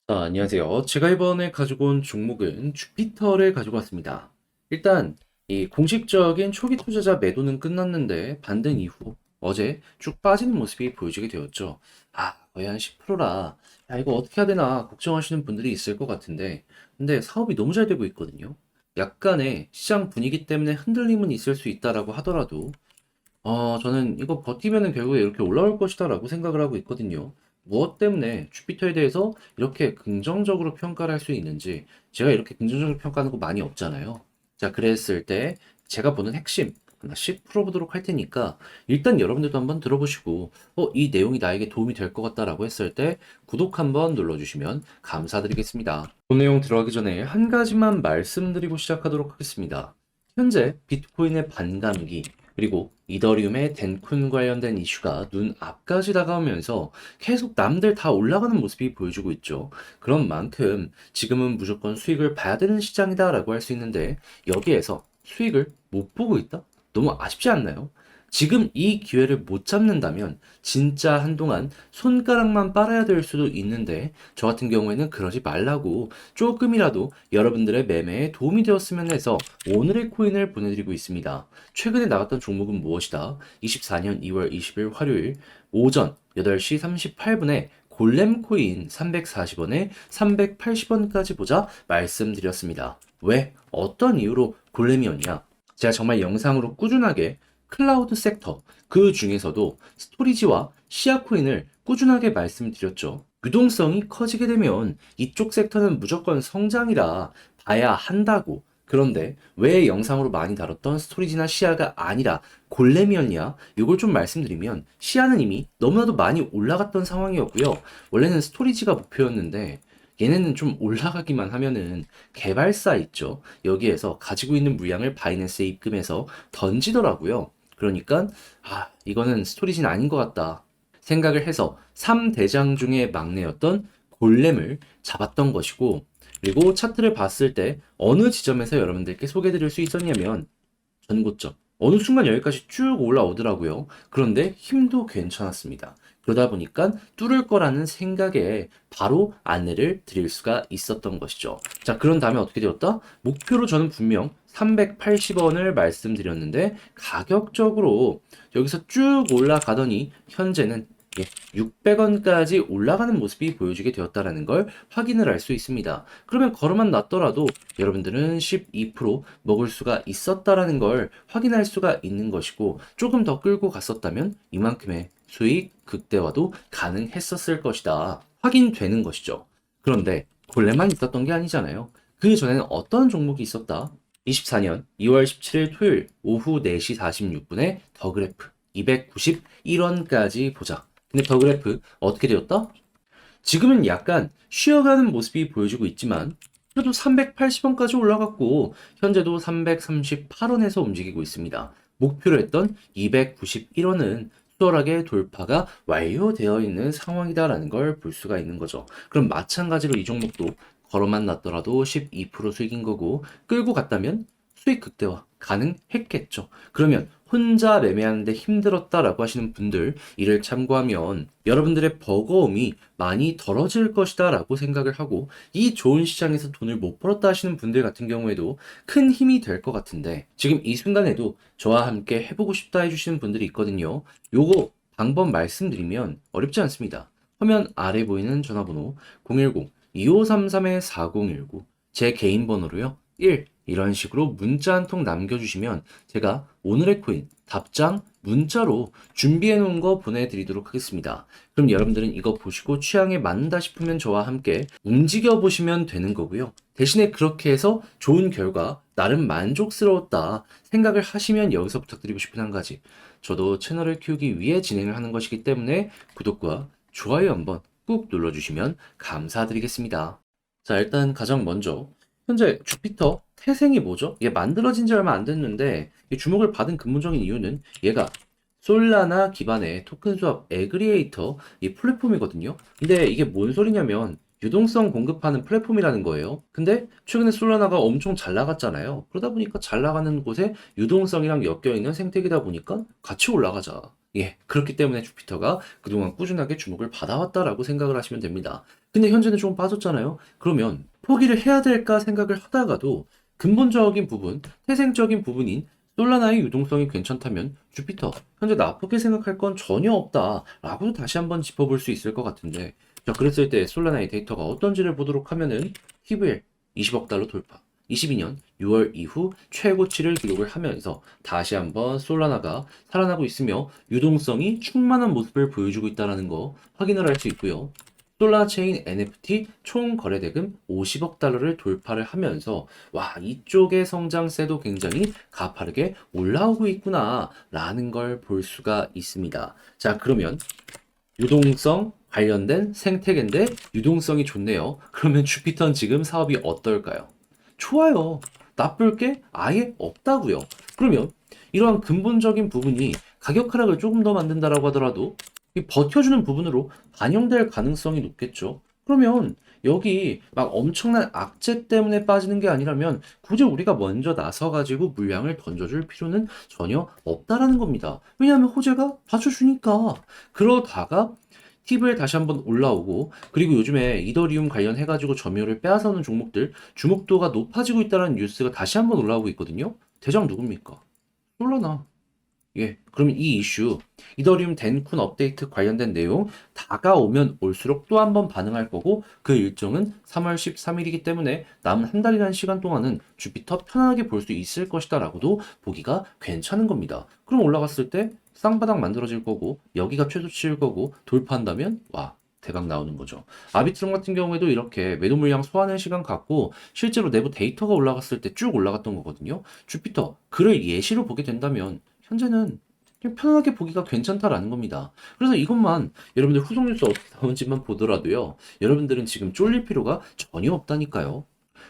안녕하세요. 제가 이번에 가지고 온 종목은 주피터를 가지고 왔습니다. 일단 이 공식적인 초기 투자자 매도는 끝났는데 반등 이후 어제 쭉 빠지는 모습이 보여지게 되었죠. 거의 한 10%라 이거 어떻게 해야 되나 걱정하시는 분들이 있을 것 같은데 근데 사업이 너무 잘 되고 있거든요. 약간의 시장 분위기 때문에 흔들림은 있을 수 있다라고 하더라도 저는 이거 버티면은 결국에 이렇게 올라올 것이다라고 생각을 하고 있거든요. 무엇 때문에 주피터에 대해서 이렇게 긍정적으로 평가를 할 수 있는지 제가 이렇게 긍정적으로 평가하는 거 많이 없잖아요. 자, 그랬을 때 제가 보는 핵심 하나씩 풀어보도록 할 테니까 일단 여러분들도 한번 들어보시고 이 내용이 나에게 도움이 될 것 같다라고 했을 때 구독 한번 눌러주시면 감사드리겠습니다. 본 내용 들어가기 전에 한 가지만 말씀드리고 시작하도록 하겠습니다. 현재 비트코인의 반감기 그리고 이더리움의 덴쿤 관련된 이슈가 눈앞까지 다가오면서 계속 남들 다 올라가는 모습이 보여주고 있죠. 그런 만큼 지금은 무조건 수익을 봐야 되는 시장이다라고 할 수 있는데 여기에서 수익을 못 보고 있다? 너무 아쉽지 않나요? 지금 이 기회를 못 잡는다면 진짜 한동안 손가락만 빨아야 될 수도 있는데 저 같은 경우에는 그러지 말라고 조금이라도 여러분들의 매매에 도움이 되었으면 해서 오늘의 코인을 보내드리고 있습니다. 최근에 나갔던 종목은 무엇이다? 24년 2월 20일 화요일 오전 8시 38분에 골렘 코인 340원에 380원까지 보자 말씀드렸습니다. 왜? 어떤 이유로 골렘이었냐? 제가 정말 영상으로 꾸준하게 클라우드 섹터, 그 중에서도 스토리지와 시아 코인을 꾸준하게 말씀드렸죠. 유동성이 커지게 되면 이쪽 섹터는 무조건 성장이라 봐야 한다고. 그런데 왜 영상으로 많이 다뤘던 스토리지나 시아가 아니라 골렘이었냐? 이걸 좀 말씀드리면 시아는 이미 너무나도 많이 올라갔던 상황이었고요. 원래는 스토리지가 목표였는데 얘네는 좀 올라가기만 하면은 개발사 있죠. 여기에서 가지고 있는 물량을 바이낸스에 입금해서 던지더라고요. 그러니까 이거는 스토리지는 아닌 것 같다 생각을 해서 3대장 중에 막내였던 골렘을 잡았던 것이고 그리고 차트를 봤을 때 어느 지점에서 여러분들께 소개드릴 수 있었냐면 전고점. 어느 순간 여기까지 쭉 올라오더라고요. 그런데 힘도 괜찮았습니다. 그러다 보니까 뚫을 거라는 생각에 바로 안내를 드릴 수가 있었던 것이죠. 자, 그런 다음에 어떻게 되었다? 목표로 저는 분명 380원을 말씀드렸는데 가격적으로 여기서 쭉 올라가더니 현재는 600원까지 올라가는 모습이 보여지게 되었다는 걸 확인을 할 수 있습니다. 그러면 걸어만 놨더라도 여러분들은 12% 먹을 수가 있었다라는 걸 확인할 수가 있는 것이고 조금 더 끌고 갔었다면 이만큼의 수익 극대화도 가능했었을 것이다. 확인되는 것이죠. 그런데 본래만 있었던 게 아니잖아요. 그 전에는 어떤 종목이 있었다? 24년 2월 17일 토요일 오후 4시 46분에 더 그래프 291원까지 보자. 근데 더 그래프 어떻게 되었다? 지금은 약간 쉬어가는 모습이 보여지고 있지만 그래도 380원까지 올라갔고 현재도 338원에서 움직이고 있습니다. 목표로 했던 291원은 수월하게 돌파가 완료되어 있는 상황이다라는 걸 볼 수가 있는 거죠. 그럼 마찬가지로 이 종목도 걸어만 놨더라도 12% 수익인 거고 끌고 갔다면 수익 극대화 가능했겠죠. 그러면 혼자 매매하는데 힘들었다라고 하시는 분들 이를 참고하면 여러분들의 버거움이 많이 덜어질 것이다 라고 생각을 하고 이 좋은 시장에서 돈을 못 벌었다 하시는 분들 같은 경우에도 큰 힘이 될 것 같은데 지금 이 순간에도 저와 함께 해보고 싶다 해주시는 분들이 있거든요. 요거 방법 말씀드리면 어렵지 않습니다. 화면 아래 보이는 전화번호 010-2533-4019 제 개인 번호로요. 1 이런 식으로 문자 한 통 남겨주시면 제가 오늘의 코인 답장 문자로 준비해 놓은 거 보내드리도록 하겠습니다. 그럼 여러분들은 이거 보시고 취향에 맞는다 싶으면 저와 함께 움직여 보시면 되는 거고요. 대신에 그렇게 해서 좋은 결과 나름 만족스러웠다 생각을 하시면 여기서 부탁드리고 싶은 한 가지. 저도 채널을 키우기 위해 진행을 하는 것이기 때문에 구독과 좋아요 한번 꾹 눌러주시면 감사드리겠습니다. 자, 일단 가장 먼저 현재 주피터 태생이 뭐죠? 이게 만들어진 지 얼마 안 됐는데 이 주목을 받은 근본적인 이유는 얘가 솔라나 기반의 토큰 수합 에그리에이터 이 플랫폼이거든요. 근데 이게 뭔 소리냐면 유동성 공급하는 플랫폼이라는 거예요. 근데 최근에 솔라나가 엄청 잘 나갔잖아요. 그러다 보니까 잘 나가는 곳에 유동성이랑 엮여있는 생태계다 보니까 같이 올라가자. 예, 그렇기 때문에 주피터가 그동안 꾸준하게 주목을 받아왔다라고 생각을 하시면 됩니다. 근데 현재는 조금 빠졌잖아요. 그러면 포기를 해야 될까 생각을 하다가도 근본적인 부분, 태생적인 부분인 솔라나의 유동성이 괜찮다면 주피터, 현재 나쁘게 생각할 건 전혀 없다라고 다시 한번 짚어볼 수 있을 것 같은데, 자, 그랬을 때 솔라나의 데이터가 어떤지를 보도록 하면은 TVL 20억 달러 돌파, 22년 6월 이후 최고치를 기록을 하면서 다시 한번 솔라나가 살아나고 있으며 유동성이 충만한 모습을 보여주고 있다는 거 확인을 할 수 있고요. 솔라나 체인 NFT 총 거래 대금 50억 달러를 돌파를 하면서 와, 이쪽의 성장세도 굉장히 가파르게 올라오고 있구나 라는 걸 볼 수가 있습니다. 자, 그러면 유동성 관련된 생태계인데 유동성이 좋네요. 그러면 주피터는 지금 사업이 어떨까요? 좋아요. 나쁠 게 아예 없다고요. 그러면 이러한 근본적인 부분이 가격 하락을 조금 더 만든다라고 하더라도 이 버텨주는 부분으로 반영될 가능성이 높겠죠. 그러면 여기 막 엄청난 악재 때문에 빠지는 게 아니라면 굳이 우리가 먼저 나서가지고 물량을 던져줄 필요는 전혀 없다라는 겁니다. 왜냐하면 호재가 받쳐주니까. 그러다가 팁을 다시 한번 올라오고, 그리고 요즘에 이더리움 관련해가지고 점유율을 빼앗아오는 종목들 주목도가 높아지고 있다는 뉴스가 다시 한번 올라오고 있거든요. 대장 누굽니까? 솔라나. 예, 그러면 이 이슈, 이더리움 덴쿤 업데이트 관련된 내용 다가오면 올수록 또 한 번 반응할 거고, 그 일정은 3월 13일이기 때문에 남은 한 달이라는 시간 동안은 주피터 편안하게 볼 수 있을 것이다 라고도 보기가 괜찮은 겁니다. 그럼 올라갔을 때 쌍바닥 만들어질 거고, 여기가 최소치일 거고, 돌파한다면 와, 대박 나오는 거죠. 아비트론 같은 경우에도 이렇게 매도 물량 소화하는 시간 갖고 실제로 내부 데이터가 올라갔을 때 쭉 올라갔던 거거든요. 주피터, 그를 예시로 보게 된다면 현재는 그냥 편하게 보기가 괜찮다라는 겁니다. 그래서 이것만 여러분들 후속 뉴스 어떻게 나오는지만 보더라도요. 여러분들은 지금 쫄릴 필요가 전혀 없다니까요.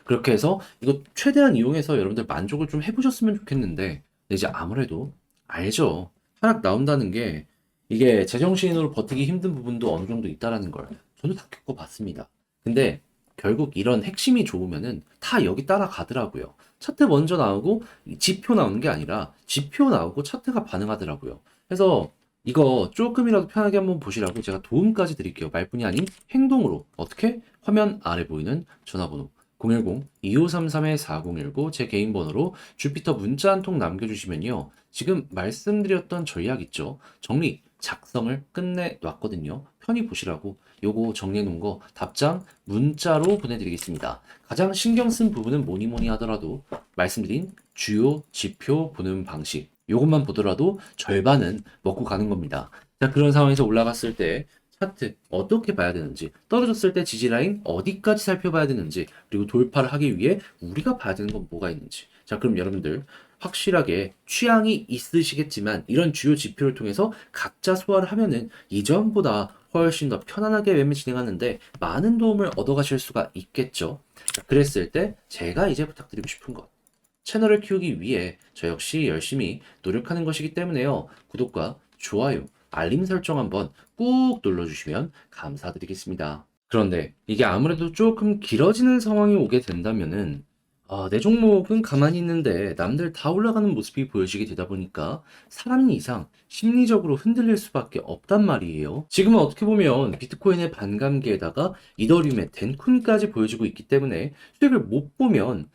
그렇게 해서 이거 최대한 이용해서 여러분들 만족을 좀 해보셨으면 좋겠는데 이제 아무래도 알죠. 하락 나온다는 게 이게 제정신으로 버티기 힘든 부분도 어느 정도 있다라는 걸 저도 다 겪어봤습니다. 근데 결국 이런 핵심이 좋으면은 다 여기 따라가더라고요. 차트 먼저 나오고 지표 나오는 게 아니라 지표 나오고 차트가 반응하더라고요. 그래서 이거 조금이라도 편하게 한번 보시라고 제가 도움까지 드릴게요. 말뿐이 아닌 행동으로. 어떻게? 화면 아래 보이는 전화번호 010-2533-4019 제 개인 번호로 주피터 문자 한 통 남겨주시면요. 지금 말씀드렸던 전략 있죠. 정리, 작성을 끝내놨거든요. 편히 보시라고 요거 정리해 놓은 거 답장 문자로 보내드리겠습니다. 가장 신경 쓴 부분은 뭐니 뭐니 하더라도 말씀드린 주요 지표 보는 방식 요것만 보더라도 절반은 먹고 가는 겁니다. 자, 그런 상황에서 올라갔을 때 차트 어떻게 봐야 되는지, 떨어졌을 때 지지라인 어디까지 살펴봐야 되는지, 그리고 돌파를 하기 위해 우리가 봐야 되는 건 뭐가 있는지. 자, 그럼 여러분들 확실하게 취향이 있으시겠지만 이런 주요 지표를 통해서 각자 소화를 하면은 이전보다 훨씬 더 편안하게 매매 진행하는데 많은 도움을 얻어가실 수가 있겠죠. 자, 그랬을 때 제가 이제 부탁드리고 싶은 것. 채널을 키우기 위해 저 역시 열심히 노력하는 것이기 때문에요. 구독과 좋아요, 알림 설정 한번 꾹 눌러주시면 감사드리겠습니다. 그런데 이게 아무래도 조금 길어지는 상황이 오게 된다면은 내 종목은 가만히 있는데 남들 다 올라가는 모습이 보여지게 되다 보니까 사람 이상 심리적으로 흔들릴 수밖에 없단 말이에요. 지금은 어떻게 보면 비트코인의 반감기에다가 이더리움의 덴쿤까지 보여지고 있기 때문에 수익을 못 보면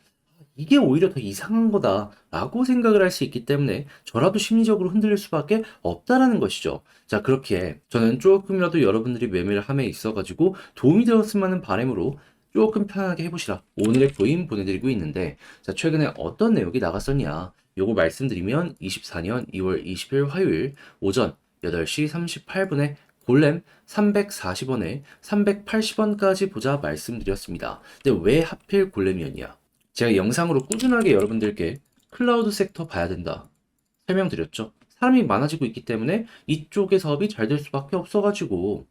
이게 오히려 더 이상한 거다라고 생각을 할 수 있기 때문에 저라도 심리적으로 흔들릴 수밖에 없다라는 것이죠. 자, 그렇게 저는 조금이라도 여러분들이 매매를 함에 있어가지고 도움이 되었으면 하는 바람으로 조금 편하게 해보시라 오늘의 코인 보내드리고 있는데, 자, 최근에 어떤 내용이 나갔었냐 요거 말씀드리면 24년 2월 20일 화요일 오전 8시 38분에 골렘 340원에 380원까지 보자 말씀드렸습니다. 근데 왜 하필 골렘이었냐? 제가 영상으로 꾸준하게 여러분들께 클라우드 섹터 봐야 된다 설명드렸죠. 사람이 많아지고 있기 때문에 이쪽의 사업이 잘 될 수밖에 없어가지고.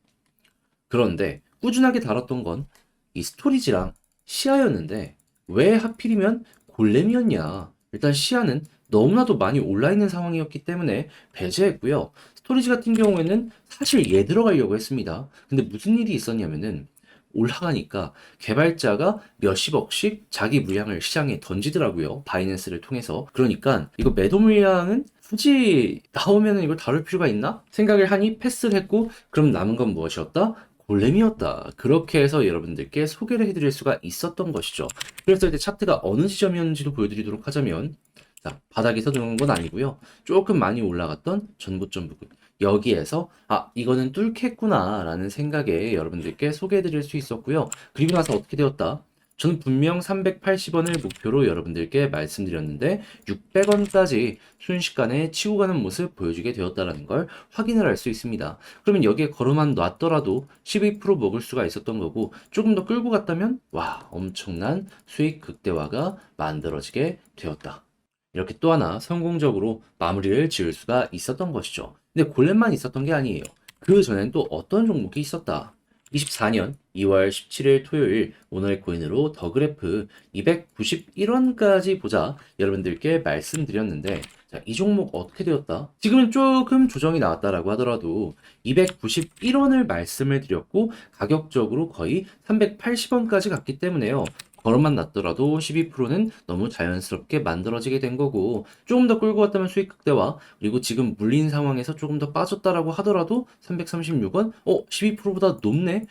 그런데 꾸준하게 다뤘던 건 이 스토리지랑 시아였는데 왜 하필이면 골렘이었냐. 일단 시아는 너무나도 많이 올라있는 상황이었기 때문에 배제했고요. 스토리지 같은 경우에는 사실 얘 들어가려고 했습니다. 근데 무슨 일이 있었냐면은 올라가니까 개발자가 몇십억씩 자기 물량을 시장에 던지더라고요. 바이낸스를 통해서. 그러니까 이거 매도 물량은 굳이 나오면은 이걸 다룰 필요가 있나? 생각을 하니 패스를 했고, 그럼 남은 건 무엇이었다? 골렘이었다. 그렇게 해서 여러분들께 소개를 해드릴 수가 있었던 것이죠. 그래서 이제 차트가 어느 지점이었는지도 보여드리도록 하자면, 자, 바닥에서 들어온 건 아니고요. 조금 많이 올라갔던 전고점 부분. 여기에서 이거는 뚫겠구나 라는 생각에 여러분들께 소개해드릴 수 있었고요. 그리고 나서 어떻게 되었다? 저는 분명 380원을 목표로 여러분들께 말씀드렸는데 600원까지 순식간에 치고 가는 모습 보여주게 되었다는 걸 확인을 할 수 있습니다. 그러면 여기에 걸어만 놨더라도 12% 먹을 수가 있었던 거고, 조금 더 끌고 갔다면 와, 엄청난 수익 극대화가 만들어지게 되었다. 이렇게 또 하나 성공적으로 마무리를 지을 수가 있었던 것이죠. 근데 골렘만 있었던 게 아니에요. 그 전엔 또 어떤 종목이 있었다. 24년 2월 17일 토요일 오늘의 코인으로 더 그래프 291원까지 보자 여러분들께 말씀드렸는데, 자, 이 종목 어떻게 되었다? 지금은 조금 조정이 나왔다라고 하더라도 291원을 말씀을 드렸고 가격적으로 거의 380원까지 갔기 때문에요. 걸음만 났더라도 12%는 너무 자연스럽게 만들어지게 된 거고, 조금 더 끌고 갔다면 수익 극대화, 그리고 지금 물린 상황에서 조금 더 빠졌다라고 하더라도 336원? 12%보다 높네?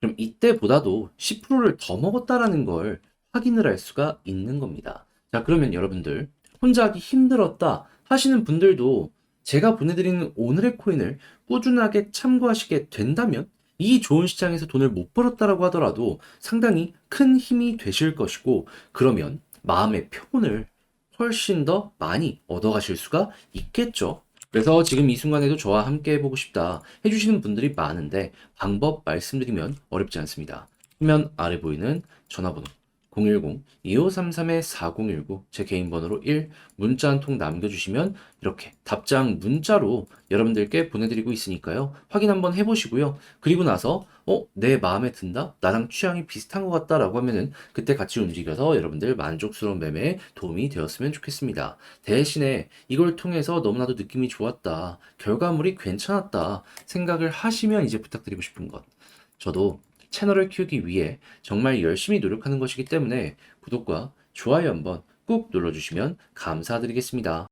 그럼 이때보다도 10%를 더 먹었다라는 걸 확인을 할 수가 있는 겁니다. 자, 그러면 여러분들 혼자 하기 힘들었다 하시는 분들도 제가 보내드리는 오늘의 코인을 꾸준하게 참고하시게 된다면 이 좋은 시장에서 돈을 못 벌었다라고 하더라도 상당히 큰 힘이 되실 것이고, 그러면 마음의 평온을 훨씬 더 많이 얻어가실 수가 있겠죠. 그래서 지금 이 순간에도 저와 함께 해보고 싶다 해주시는 분들이 많은데, 방법 말씀드리면 어렵지 않습니다. 화면 아래 보이는 전화번호 010-2533-4019 제 개인 번호로 1 문자 한 통 남겨주시면 이렇게 답장 문자로 여러분들께 보내드리고 있으니까요. 확인 한번 해보시고요. 그리고 나서 내 마음에 든다? 나랑 취향이 비슷한 것 같다 라고 하면은 그때 같이 움직여서 여러분들 만족스러운 매매에 도움이 되었으면 좋겠습니다. 대신에 이걸 통해서 너무나도 느낌이 좋았다, 결과물이 괜찮았다 생각을 하시면 이제 부탁드리고 싶은 것, 저도 채널을 키우기 위해 정말 열심히 노력하는 것이기 때문에 구독과 좋아요 한번 꾹 눌러주시면 감사드리겠습니다.